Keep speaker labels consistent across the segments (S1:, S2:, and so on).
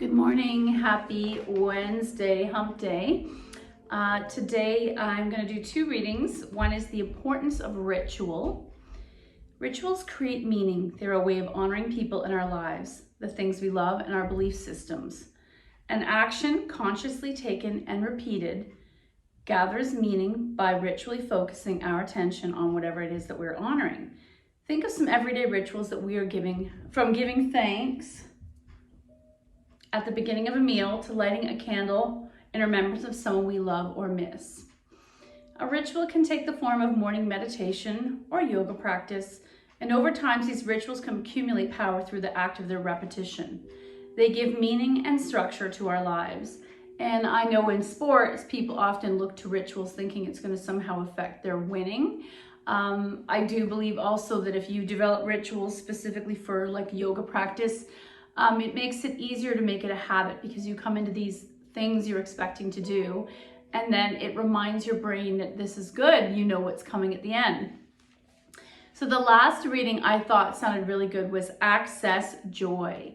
S1: Good morning, happy Wednesday, hump day. Today I'm going to do two readings. One is the importance of ritual. Rituals create meaning. They're a way of honoring people in our lives, the things we love, and our belief systems. An action consciously taken and repeated gathers meaning by ritually focusing our attention on whatever it is that we're honoring. Think of some everyday rituals that we are giving, from giving thanks at the beginning of a meal to lighting a candle in remembrance of someone we love or miss. A ritual can take the form of morning meditation or yoga practice, and over time these rituals can accumulate power through the act of their repetition. They give meaning and structure to our lives. And I know in sports, people often look to rituals thinking it's going to somehow affect their winning. I do believe also that if you develop rituals specifically for like yoga practice, it makes it easier to make it a habit because you come into these things you're expecting to do, and then it reminds your brain that this is good, you know what's coming at the end. So the last reading I thought sounded really good was Access Joy.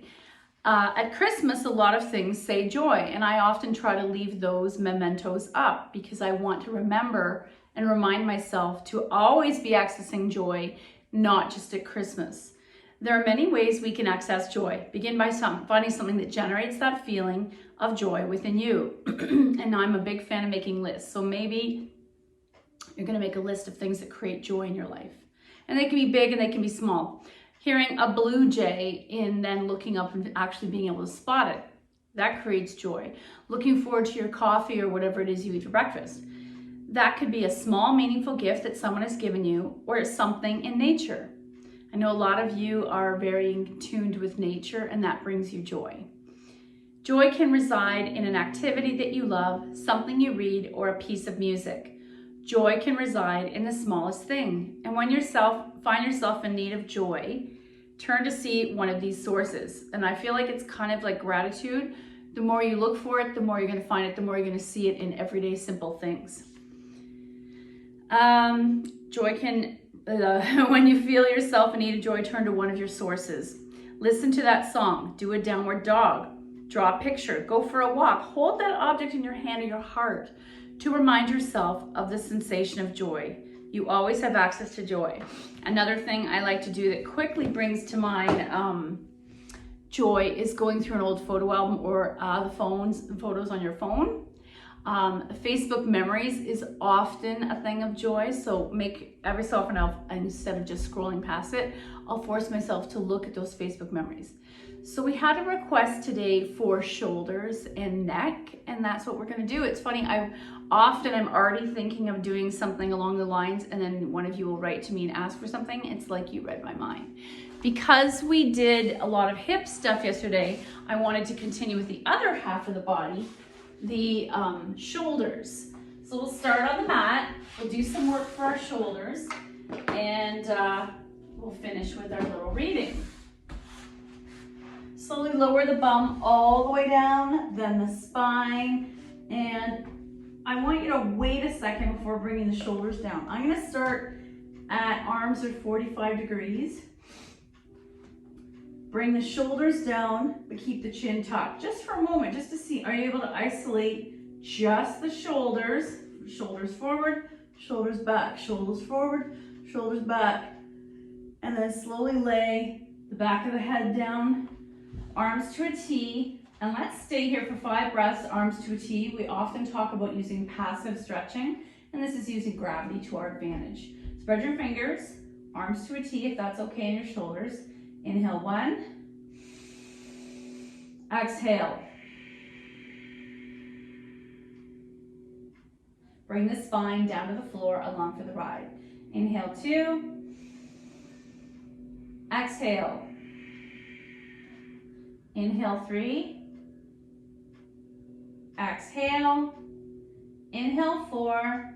S1: At Christmas, a lot of things say joy, and I often try to leave those mementos up because I want to remember and remind myself to always be accessing joy, not just at Christmas. There are many ways we can access joy. Begin by finding something that generates that feeling of joy within you. And I'm a big fan of making lists. So maybe you're going to make a list of things that create joy in your life. And they can be big and they can be small. Hearing a blue jay and then looking up and actually being able to spot it, that creates joy. Looking forward to your coffee or whatever it is you eat for breakfast. That could be a small, meaningful gift that someone has given you, or it's something in nature. I know a lot of you are very tuned with nature, and that brings you joy. Joy can reside in an activity that you love, something you read, or a piece of music. Joy can reside in the smallest thing. And when you find yourself in need of joy, turn to see one of these sources. And I feel like it's kind of like gratitude. The more you look for it, the more you're going to find it, the more you're going to see it in everyday simple things. Joy can when you feel yourself in need of joy, turn to one of your sources. Listen to that song, do a downward dog, draw a picture, go for a walk, hold that object in your hand or your heart to remind yourself of the sensation of joy. You always have access to joy. Another thing I like to do that quickly brings to mind joy is going through an old photo album or the photos on your phone. Facebook memories is often a thing of joy, so every so often instead of just scrolling past it, I'll force myself to look at those Facebook memories. So we had a request today for shoulders and neck, and that's what we're going to do. It's funny, I'm already thinking of doing something along the lines, and then one of you will write to me and ask for something. It's like you read my mind. Because we did a lot of hip stuff yesterday, I wanted to continue with the other half of the body, the shoulders. So we'll start on the mat, we'll do some work for our shoulders, and we'll finish with our little reading. Slowly lower the bum all the way down, then the spine, and I want you to wait a second before bringing the shoulders down. I'm going to start at arms are 45 degrees. Bring the shoulders down, but keep the chin tucked. Just for a moment, just to see, are you able to isolate just the shoulders? Shoulders forward, shoulders back, shoulders forward, shoulders back. And then slowly lay the back of the head down, arms to a T. And let's stay here for 5 breaths, arms to a T. We often talk about using passive stretching, and this is using gravity to our advantage. Spread your fingers, arms to a T if that's okay, in your shoulders. Inhale 1, exhale. Bring the spine down to the floor along for the ride. Inhale 2, exhale. Inhale 3, exhale. Inhale 4,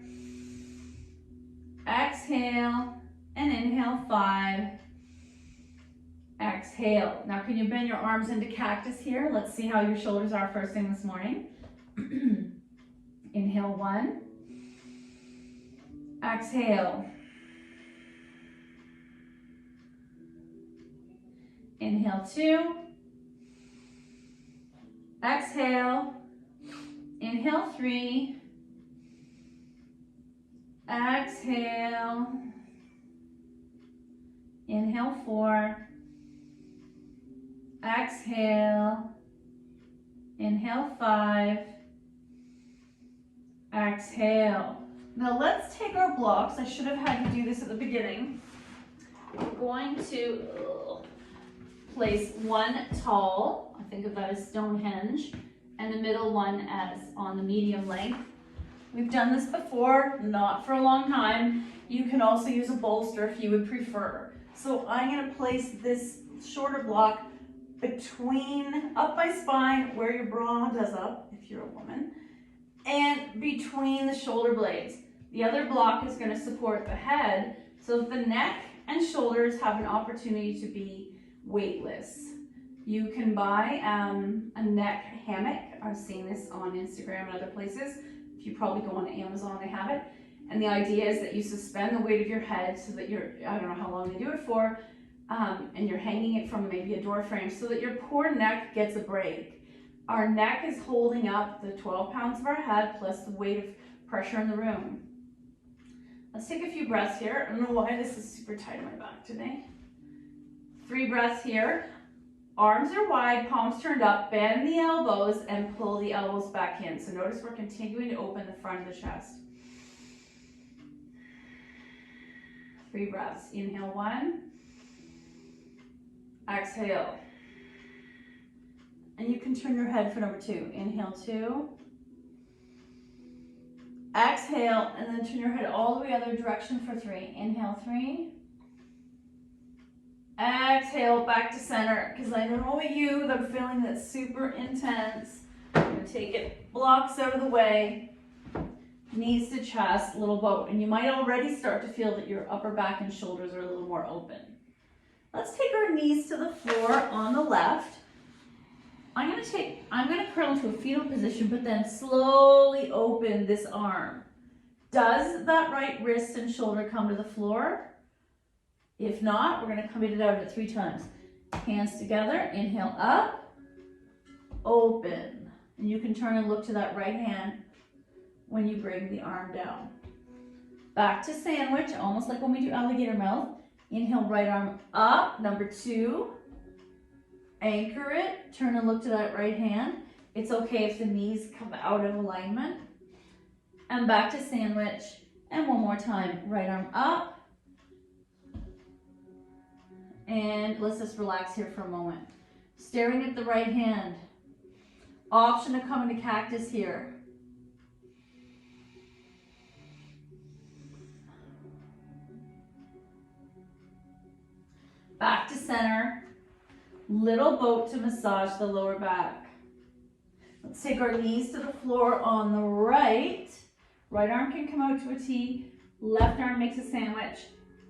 S1: exhale, and inhale 5. Exhale. Now can you bend your arms into cactus here? Let's see how your shoulders are first thing this morning. Inhale 1. Exhale. Inhale 2. Exhale. Inhale 3. Exhale. Inhale 4. Exhale. Inhale 5. Exhale. Now let's take our blocks. I should have had you do this at the beginning. We're going to place one tall, I think of that as Stonehenge, and the middle one as on the medium length. We've done this before, not for a long time. You can also use a bolster if you would prefer. So I'm going to place this shorter block between, up my spine, where your bra does up, if you're a woman, and between the shoulder blades. The other block is going to support the head, so the neck and shoulders have an opportunity to be weightless. You can buy a neck hammock. I've seen this on Instagram and other places. If you probably go on Amazon, they have it. And the idea is that you suspend the weight of your head so that you're, I don't know how long they do it for, and you're hanging it from maybe a door frame so that your poor neck gets a break. Our neck is holding up the 12 pounds of our head plus the weight of pressure in the room. Let's take a few breaths here. I don't know why this is super tight on my back today. 3 breaths here. Arms are wide, palms turned up, bend the elbows and pull the elbows back in. So notice we're continuing to open the front of the chest. 3 breaths. Inhale 1. Exhale. And you can turn your head for number 2. Inhale 2. Exhale, and then turn your head all the way other direction for 3. Inhale 3. Exhale, back to center, because I don't know about you, but I'm feeling that super intense. I'm going to take it, blocks out of the way, knees to chest, little boat. And you might already start to feel that your upper back and shoulders are a little more open. Let's take our knees to the floor on the left. I'm going to curl into a fetal position, but then slowly open this arm. Does that right wrist and shoulder come to the floor? If not, we're going to commit it out at 3 times. Hands together, inhale up, open. And you can turn and look to that right hand when you bring the arm down. Back to sandwich, almost like when we do alligator mouth. Inhale, right arm up, number 2. Anchor it, turn and look to that right hand. It's okay if the knees come out of alignment. And back to sandwich. And one more time, right arm up. And let's just relax here for a moment. Staring at the right hand. Option to come into cactus here. Back to center. Little boat to massage the lower back. Let's take our knees to the floor on the right. Right arm can come out to a T. Left arm makes a sandwich.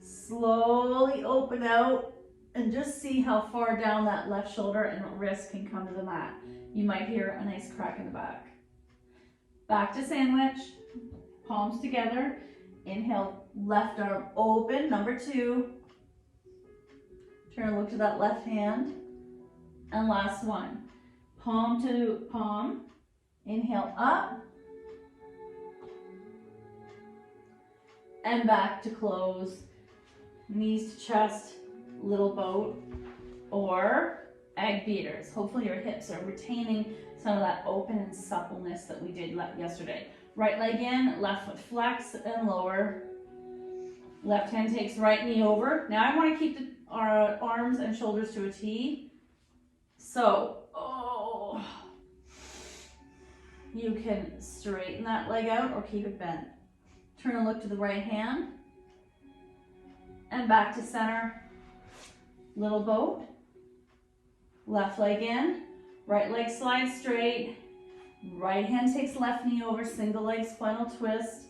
S1: Slowly open out and just see how far down that left shoulder and wrist can come to the mat. You might hear a nice crack in the back. Back to sandwich. Palms together. Inhale, left arm open, number 2. Turn and look to that left hand. And last one, palm to palm, inhale up, and back to close, knees to chest, little boat, or egg beaters. Hopefully your hips are retaining some of that open and suppleness that we did yesterday. Right leg in, left foot flex and lower. Left hand takes right knee over. Now I want to keep our arms and shoulders to a T. So, you can straighten that leg out or keep it bent. Turn and look to the right hand. And back to center. Little boat. Left leg in. Right leg slides straight. Right hand takes left knee over. Single leg spinal twist.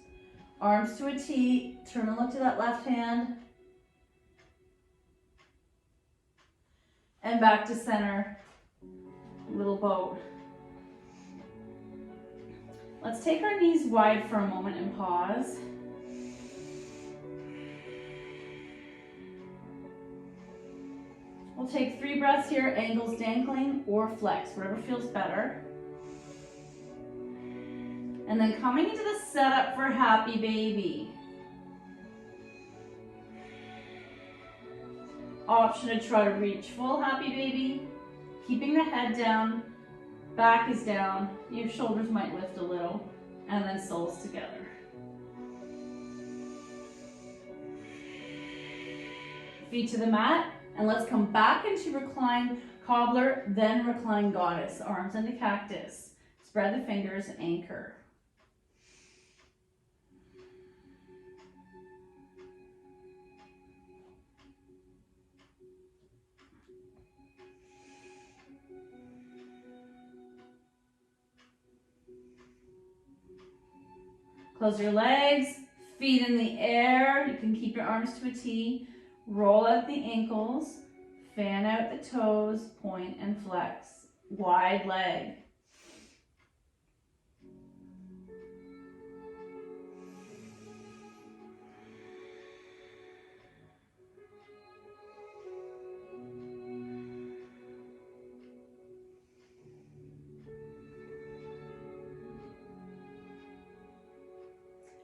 S1: Arms to a T. Turn and look to that left hand. And back to center. Little boat. Let's take our knees wide for a moment and pause. We'll We'll take 3 breaths here, ankles dangling or flex, whatever feels better. And then coming into the setup for happy baby. Option to try to reach full happy baby, keeping the head down, back is down, your shoulders might lift a little, and then soles together. Feet to the mat, and let's come back into recline cobbler, then recline goddess, arms into cactus. Spread the fingers, anchor. Close your legs, feet in the air. You can keep your arms to a T. Roll out the ankles, fan out the toes, point and flex. Wide leg.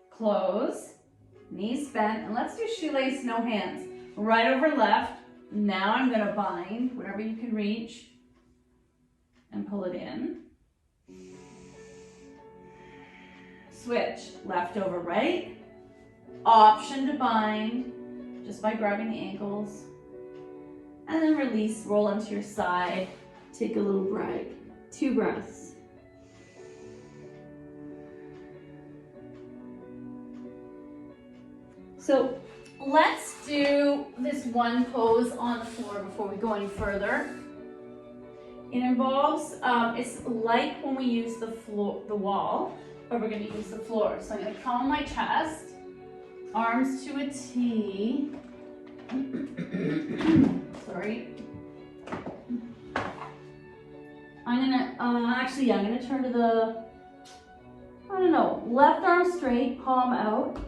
S1: Close, knees bent, and let's do shoelace, no hands. Right over left. Now I'm gonna bind, whatever you can reach, and pull it in. Switch, left over right. Option to bind, just by grabbing the ankles. And then release, roll onto your side. Take a little break. 2 breaths. So let's do this one pose on the floor before we go any further. It involves, it's like when we use the wall, but we're gonna use the floor. So I'm gonna come on my chest, arms to a T. Sorry. I'm gonna, I'm gonna turn to the, left arm straight, palm out.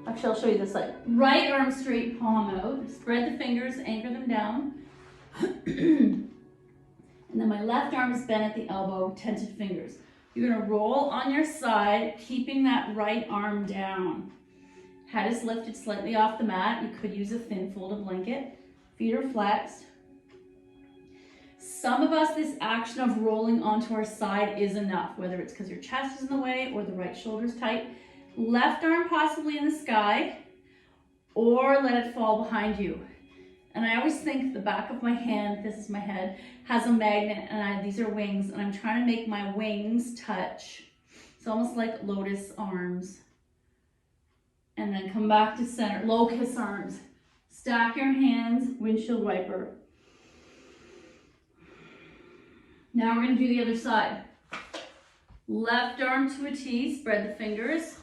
S1: Actually, I'll show you this side. Right arm straight, palm out. Spread the fingers, anchor them down. And then my left arm is bent at the elbow, tented fingers. You're gonna roll on your side, keeping that right arm down. Head is lifted slightly off the mat. You could use a thin folded blanket. Feet are flexed. Some of us, this action of rolling onto our side is enough, whether it's because your chest is in the way or the right shoulder's tight. Left arm possibly in the sky, or let it fall behind you. And I always think the back of my hand, this is my head, has a magnet, and these are wings, and I'm trying to make my wings touch. It's almost like lotus arms. And then come back to center, locust arms. Stack your hands, windshield wiper. Now we're gonna do the other side. Left arm to a T, spread the fingers.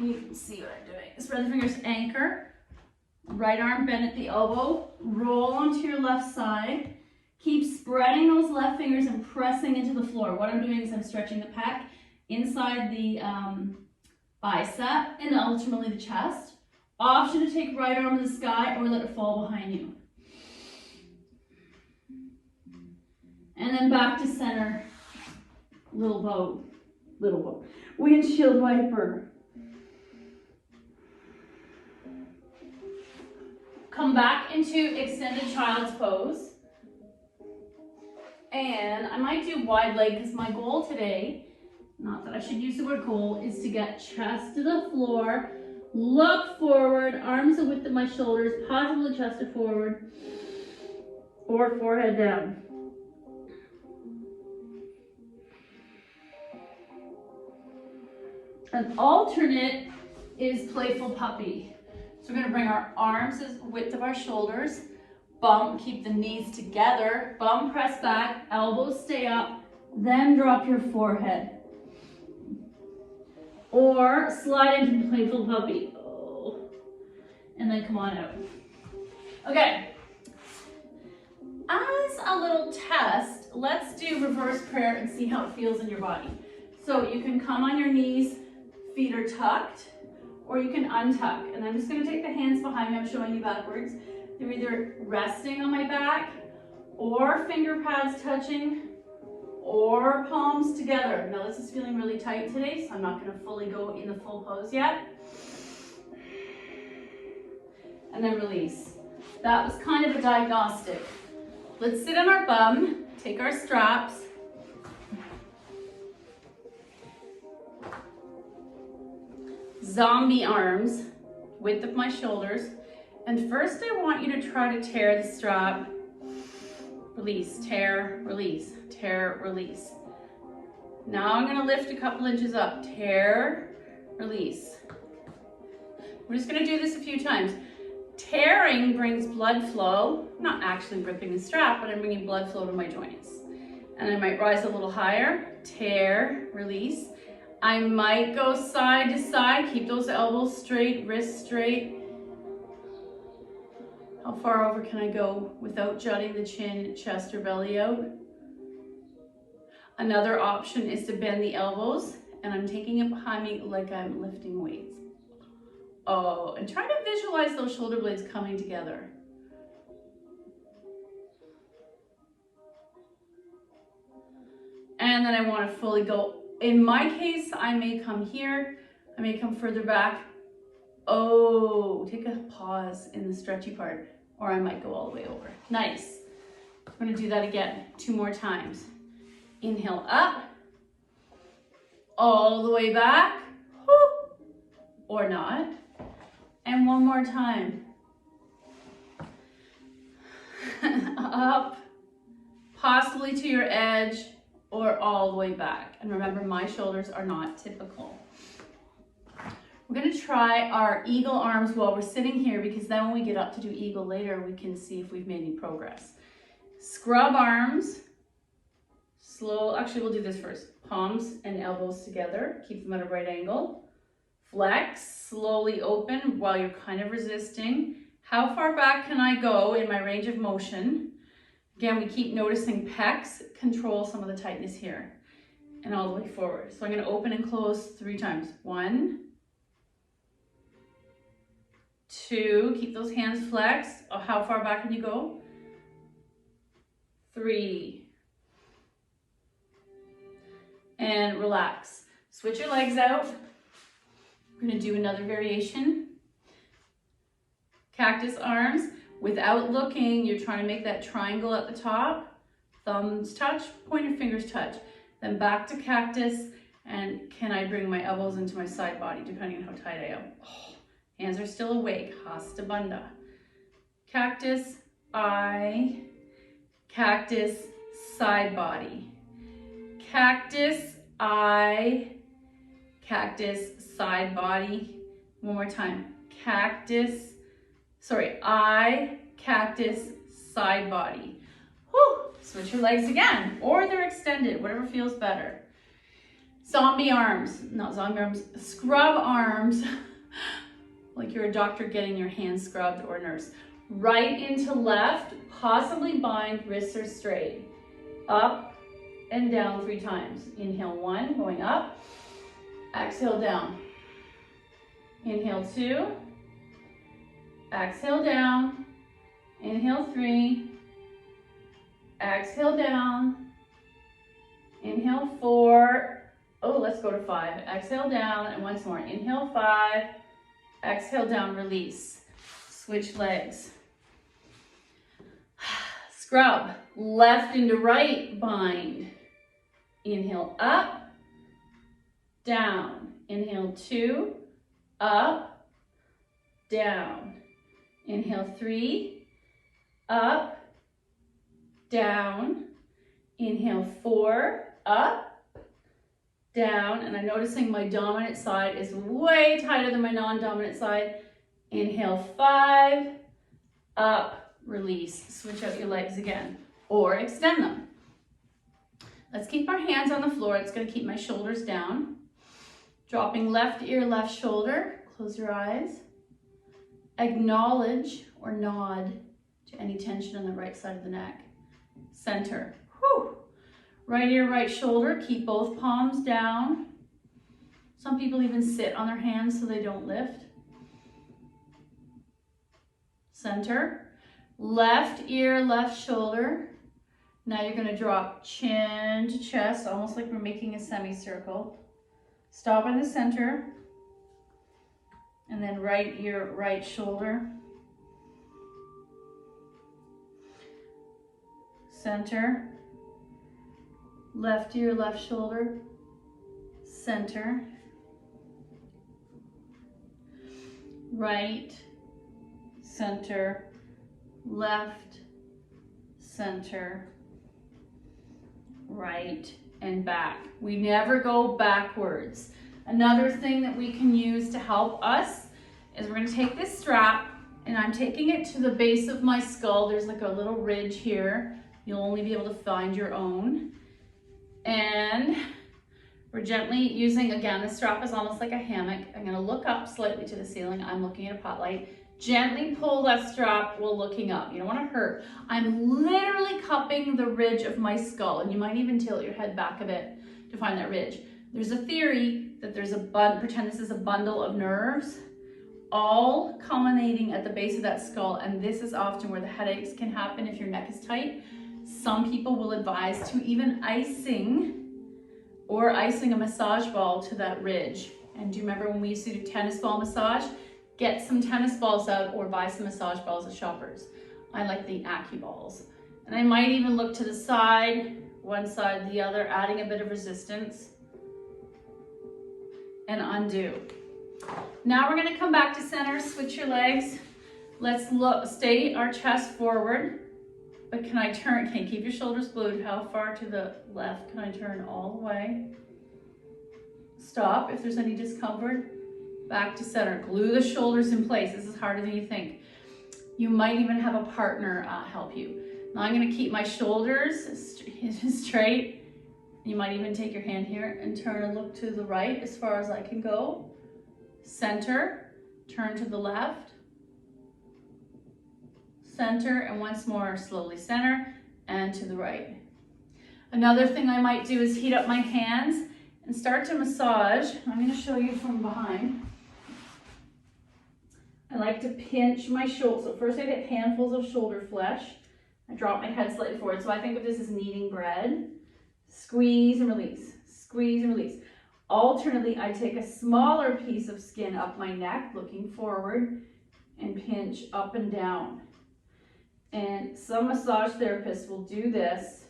S1: You can see what I'm doing. Spread the fingers, anchor. Right arm bent at the elbow. Roll onto your left side. Keep spreading those left fingers and pressing into the floor. What I'm doing is I'm stretching the pec inside the bicep and ultimately the chest. Option to take right arm in the sky or let it fall behind you. And then back to center. Little boat. Windshield wiper. Come back into extended child's pose. And I might do wide leg because my goal today, not that I should use the word goal, is to get chest to the floor, look forward, arms the width of my shoulders, possibly chest to forward, or forehead down. An alternate is playful puppy. So we're gonna bring our arms as width of our shoulders, bum, keep the knees together, bum press back, elbows stay up, then drop your forehead. Or slide into playful puppy. Oh. And then come on out. Okay. As a little test, let's do reverse prayer and see how it feels in your body. So you can come on your knees, feet are tucked, or you can untuck. And I'm just gonna take the hands behind me, I'm showing you backwards. They're either resting on my back or finger pads touching, or palms together. Now this is feeling really tight today, so I'm not going to fully go in the full pose yet. And then release. That was kind of a diagnostic. Let's sit on our bum, take our straps. Zombie arms, width of my shoulders. And first I want you to try to tear the strap. Release, tear, release, tear, release. Now I'm gonna lift a couple inches up. Tear, release. We're just gonna do this a few times. Tearing brings blood flow, not actually ripping the strap, but I'm bringing blood flow to my joints. And I might rise a little higher. Tear, release. I might go side to side. Keep those elbows straight, wrists straight. How far over can I go without jutting the chin, chest, or belly out? Another option is to bend the elbows, and I'm taking it behind me like I'm lifting weights. Oh, and try to visualize those shoulder blades coming together. And then I want to fully go. In my case, I may come here, I may come further back. Oh, take a pause in the stretchy part, or I might go all the way over. Nice. I'm going to do that again, 2 more times. Inhale up, all the way back, or not. And 1 more time. Up, possibly to your edge, or all the way back. And remember, my shoulders are not typical. We're going to try our eagle arms while we're sitting here, because then when we get up to do eagle later, we can see if we've made any progress. Scrub arms. Slow, actually we'll do this first. Palms and elbows together. Keep them at a right angle. Flex, slowly open while you're kind of resisting. How far back can I go in my range of motion? Again, we keep noticing pecs control some of the tightness here. And all the way forward. So I'm going to open and close 3 times. 1, 2, keep those hands flexed. Oh, how far back can you go? 3. And relax. Switch your legs out. We're going to do another variation. Cactus arms. Without looking, you're trying to make that triangle at the top. Thumbs touch, pointer fingers touch. Then back to cactus. And can I bring my elbows into my side body, depending on how tight I am. Oh, hands are still awake. Hasta Bandha. Cactus, eye. Cactus, side body. Cactus, eye. Cactus, side body. 1 more time. Cactus, eye, cactus, side body. Whew. Switch your legs again, or they're extended, whatever feels better. Zombie arms, not zombie arms, scrub arms, like you're a doctor getting your hands scrubbed, or a nurse. Right into left, possibly bind, wrists are straight. Up and down 3 times. Inhale 1, going up. Exhale down. Inhale 2. Exhale down. Inhale 3. Exhale down. Inhale 4. Oh, let's go to 5. Exhale down, and once more. Inhale 5. Exhale down, release. Switch legs. Scrub. Left into right, bind. Inhale up, down. Inhale 2, up, down. Inhale 3, up, down. Inhale 4, up, down. And I'm noticing my dominant side is way tighter than my non-dominant side. Inhale 5, up, release. Switch out your legs again, or extend them. Let's keep our hands on the floor. It's going to keep my shoulders down. Dropping left ear, left shoulder. Close your eyes. Acknowledge or nod to any tension on the right side of the neck. Center. Whew. Right ear, right shoulder. Keep both palms down. Some people even sit on their hands so they don't lift. Center. Left ear, left shoulder. Now you're going to drop chin to chest, almost like we're making a semicircle. Stop in the center. And then right ear, right shoulder. Center. Left ear, left shoulder. Center. Right, center, left, center, right, and back. We never go backwards. Another thing that we can use to help us is we're going to take this strap, and I'm taking it to the base of my skull. There's like a little ridge here. You'll only be able to find your own. And we're gently using, again, the strap is almost like a hammock. I'm going to look up slightly to the ceiling. I'm looking at a pot light. Gently pull that strap while looking up. You don't want to hurt. I'm literally cupping the ridge of my skull, and you might even tilt your head back a bit to find that ridge. There's a theory that there's pretend this is a bundle of nerves, all culminating at the base of that skull, and this is often where the headaches can happen if your neck is tight. Some people will advise to even icing a massage ball to that ridge. And do you remember when we used to do tennis ball massage? Get some tennis balls out or buy some massage balls at Shoppers. I like the AccuBalls. And I might even look to the side, one side, the other, adding a bit of resistance. And undo. Now we're gonna come back to center, switch your legs. Let's look, stay our chest forward. But can I turn, can you keep your shoulders glued? How far to the left can I turn all the way? Stop if there's any discomfort. Back to center. Glue the shoulders in place. This is harder than you think. You might even have a partner help you. Now I'm going to keep my shoulders straight. You might even take your hand here and turn and look to the right as far as I can go. Center. Turn to the left. Center, and once more slowly center and to the right. Another thing I might do is heat up my hands and start to massage. I'm going to show you from behind. I like to pinch my shoulder. So first I get handfuls of shoulder flesh. I drop my head slightly forward. So I think of this as kneading bread. Squeeze and release. Squeeze and release. Alternately, I take a smaller piece of skin up my neck, looking forward, and pinch up and down. And some massage therapists will do this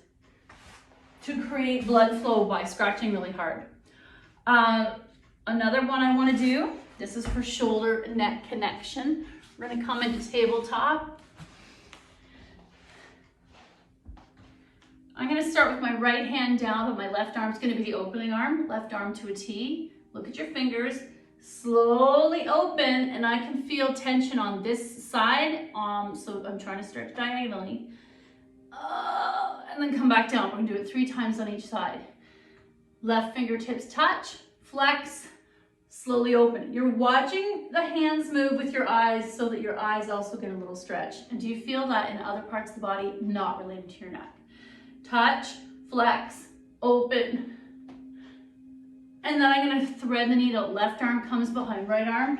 S1: to create blood flow by scratching really hard. Another one I want to do, this is for shoulder and neck connection. We're going to come into tabletop. I'm going to start with my right hand down, but my left arm is going to be the opening arm. Left arm to a T. Look at your fingers. Slowly open, and I can feel tension on this side. So I'm trying to stretch diagonally. And then come back down. We're going to do it 3 times on each side. Left fingertips touch, flex, slowly open. You're watching the hands move with your eyes so that your eyes also get a little stretch. And do you feel that in other parts of the body not related to your neck? Touch, flex, open. And then I'm going to thread the needle. Left arm comes behind right arm.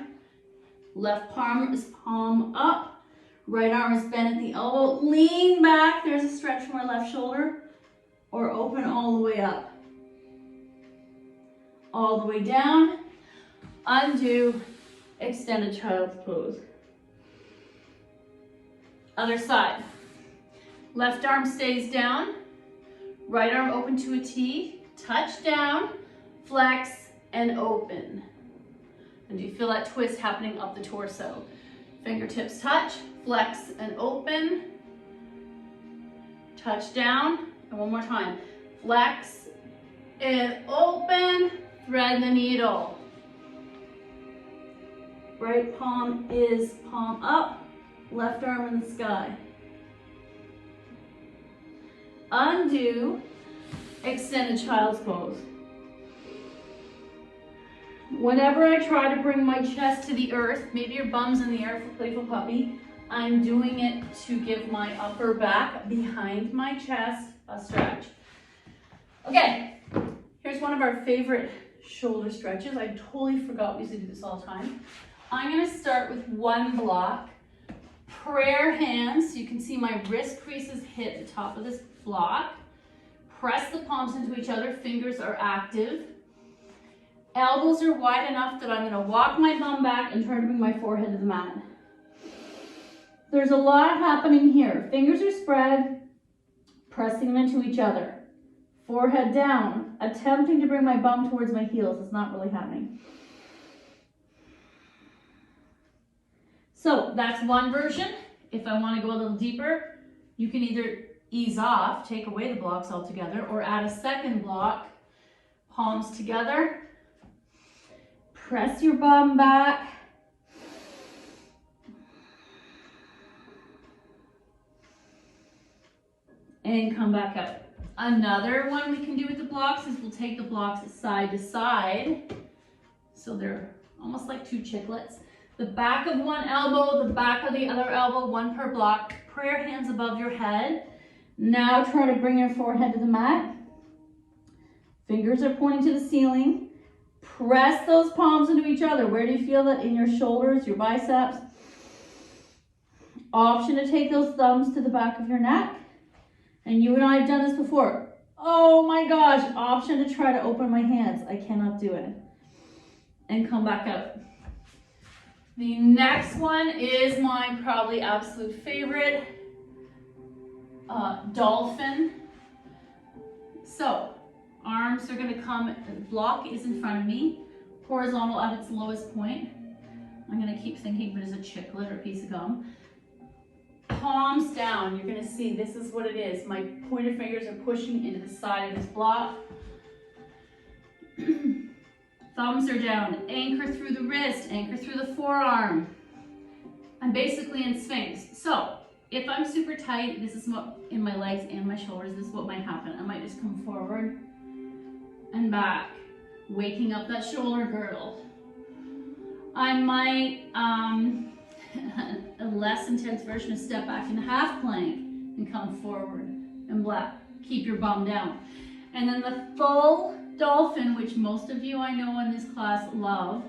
S1: Left palm is palm up. Right arm is bent at the elbow. Lean back. There's a stretch from our left shoulder. Or open all the way up. All the way down. Undo. Extended child's pose. Other side. Left arm stays down. Right arm open to a T. Touch down. Flex and open. And do you feel that twist happening up the torso? Fingertips touch, flex and open. Touch down, and one more time. Flex and open, thread the needle. Right palm is palm up, left arm in the sky. Undo, extended child's pose. Whenever I try to bring my chest to the earth, maybe your bum's in the air for Playful Puppy, I'm doing it to give my upper back behind my chest a stretch. Okay, here's one of our favorite shoulder stretches. I totally forgot we used to do this all the time. I'm going to start with one block. Prayer hands, so you can see my wrist creases hit the top of this flock. Press the palms into each other, fingers are active. Elbows are wide enough that I'm gonna walk my bum back and try to bring my forehead to the mat. There's a lot happening here. Fingers are spread, pressing them into each other. Forehead down, attempting to bring my bum towards my heels. It's not really happening. So that's one version. If I want to go a little deeper, you can either ease off, take away the blocks altogether, or add a second block, palms together. Press your bum back. And come back up. Another one we can do with the blocks is we'll take the blocks side to side. So they're almost like two chiclets. The back of one elbow, the back of the other elbow, one per block. Prayer hands above your head. Now try to bring your forehead to the mat. Fingers are pointing to the ceiling. Press those palms into each other. Where do you feel that? In your shoulders, your biceps. Option to take those thumbs to the back of your neck. And you and I have done this before. Oh my gosh, option to try to open my hands. I cannot do it. And come back out. The next one is my probably absolute favorite, dolphin. So, arms are gonna come, the block is in front of me, horizontal at its lowest point. I'm gonna keep thinking of it as a chiclet or a piece of gum. Palms down, you're gonna see this is what it is. My pointer fingers are pushing into the side of this block. Thumbs are down, anchor through the wrist, anchor through the forearm. I'm basically in Sphinx. So if I'm super tight, this is what in my legs and my shoulders, this is what might happen. I might just come forward and back, waking up that shoulder girdle. I might, a less intense version of step back in half plank and come forward and black. Keep your bum down. And then the full dolphin, which most of you I know in this class love.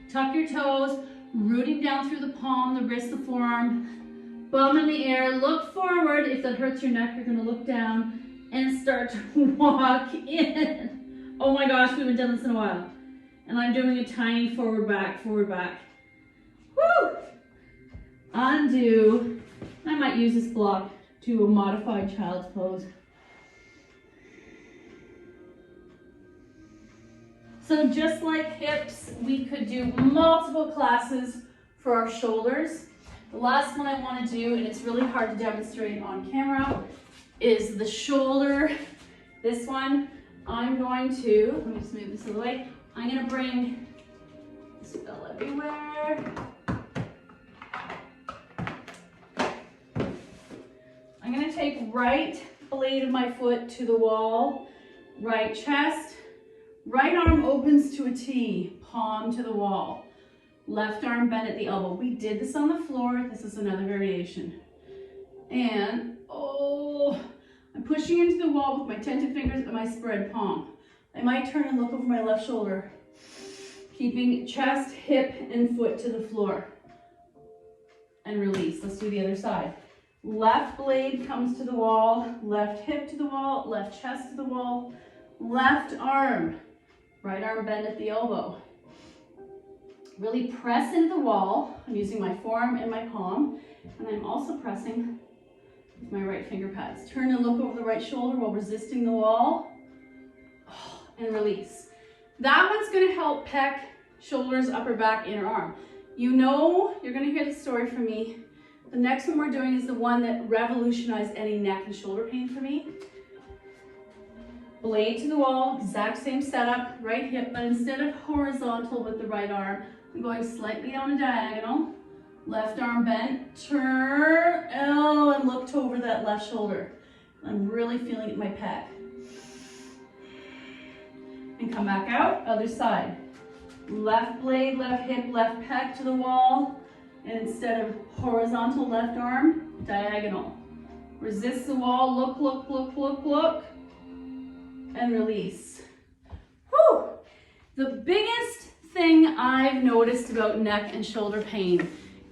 S1: Tuck your toes, rooting down through the palm, the wrist, the forearm, bum in the air, look forward. If that hurts your neck, you're gonna look down and start to walk in. Oh my gosh, we haven't done this in a while. And I'm doing a tiny forward, back, forward, back. Woo! Undo. I might use this block to a modified child's pose. So just like hips, we could do multiple classes for our shoulders. The last one I want to do, and it's really hard to demonstrate on camera, is the shoulder. This one, I'm going to, let me just move this out of the way. I'm going to bring, spill everywhere. I'm going to take right blade of my foot to the wall, right chest. Right arm opens to a T, palm to the wall. Left arm bent at the elbow. We did this on the floor. This is another variation. And, oh, I'm pushing into the wall with my tented fingers and my spread palm. I might turn and look over my left shoulder, keeping chest, hip, and foot to the floor. And release. Let's do the other side. Left blade comes to the wall, left hip to the wall, left chest to the wall, left arm. Right arm bend at the elbow. Really press into the wall. I'm using my forearm and my palm, and I'm also pressing with my right finger pads. Turn and look over the right shoulder while resisting the wall, and release. That one's gonna help pec, shoulders, upper back, inner arm. You know, you're gonna hear the story from me. The next one we're doing is the one that revolutionized any neck and shoulder pain for me. Blade to the wall, exact same setup, right hip, but instead of horizontal with the right arm, I'm going slightly on a diagonal. Left arm bent, turn, and look over that left shoulder. I'm really feeling it in my pec. And come back out, other side. Left blade, left hip, left pec to the wall, and instead of horizontal left arm, diagonal. Resist the wall, look, look, look, look, look. And release. Whew. The biggest thing I've noticed about neck and shoulder pain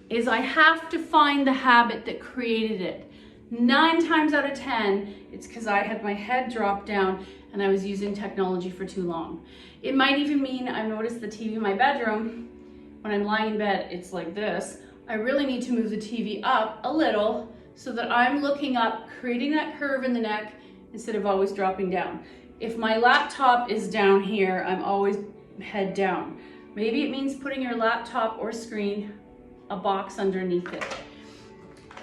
S1: is I have to find the habit that created it. 9 times out of 10, it's because I had my head dropped down and I was using technology for too long. It might even mean I noticed the TV in my bedroom, when I'm lying in bed, it's like this. I really need to move the TV up a little so that I'm looking up, creating that curve in the neck instead of always dropping down. If my laptop is down here, I'm always head down. Maybe it means putting your laptop or screen a box underneath it.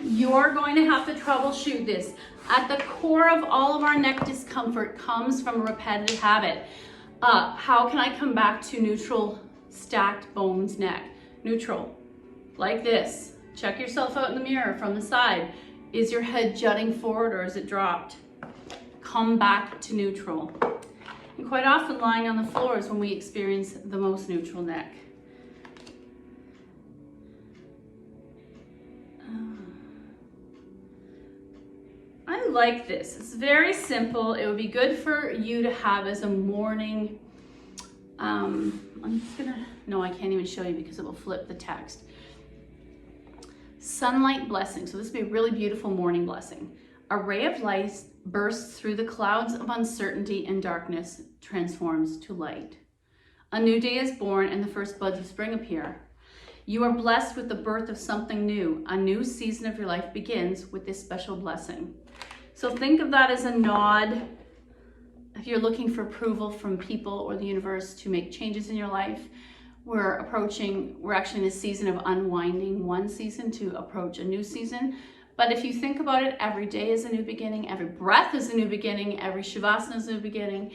S1: You're going to have to troubleshoot this. At the core of all of our neck discomfort comes from a repetitive habit. How can I come back to neutral stacked bones neck? Neutral, like this. Check yourself out in the mirror from the side. Is your head jutting forward or is it dropped? Come back to neutral. And quite often lying on the floor is when we experience the most neutral neck. I like this. It's very simple. It would be good for you to have as a morning, no, I can't even show you because it will flip the text. Sunlight blessing. So this would be a really beautiful morning blessing. A ray of light bursts through the clouds of uncertainty and darkness, transforms to light. A new day is born and the first buds of spring appear. You are blessed with the birth of something new. A new season of your life begins with this special blessing. So think of that as a nod. If you're looking for approval from people or the universe to make changes in your life, we're actually in a season of unwinding one season to approach a new season. But if you think about it, every day is a new beginning, every breath is a new beginning, every Shavasana is a new beginning.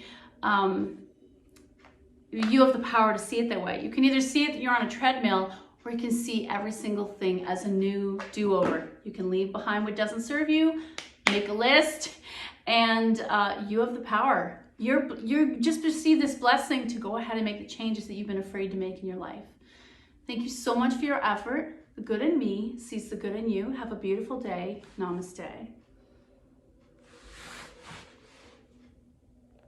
S1: You have the power to see it that way. You can either see it that you're on a treadmill, or you can see every single thing as a new do-over. You can leave behind what doesn't serve you, make a list, and you have the power. You're just received this blessing to go ahead and make the changes that you've been afraid to make in your life. Thank you so much for your effort. The good in me sees the good in you. Have a beautiful day. Namaste.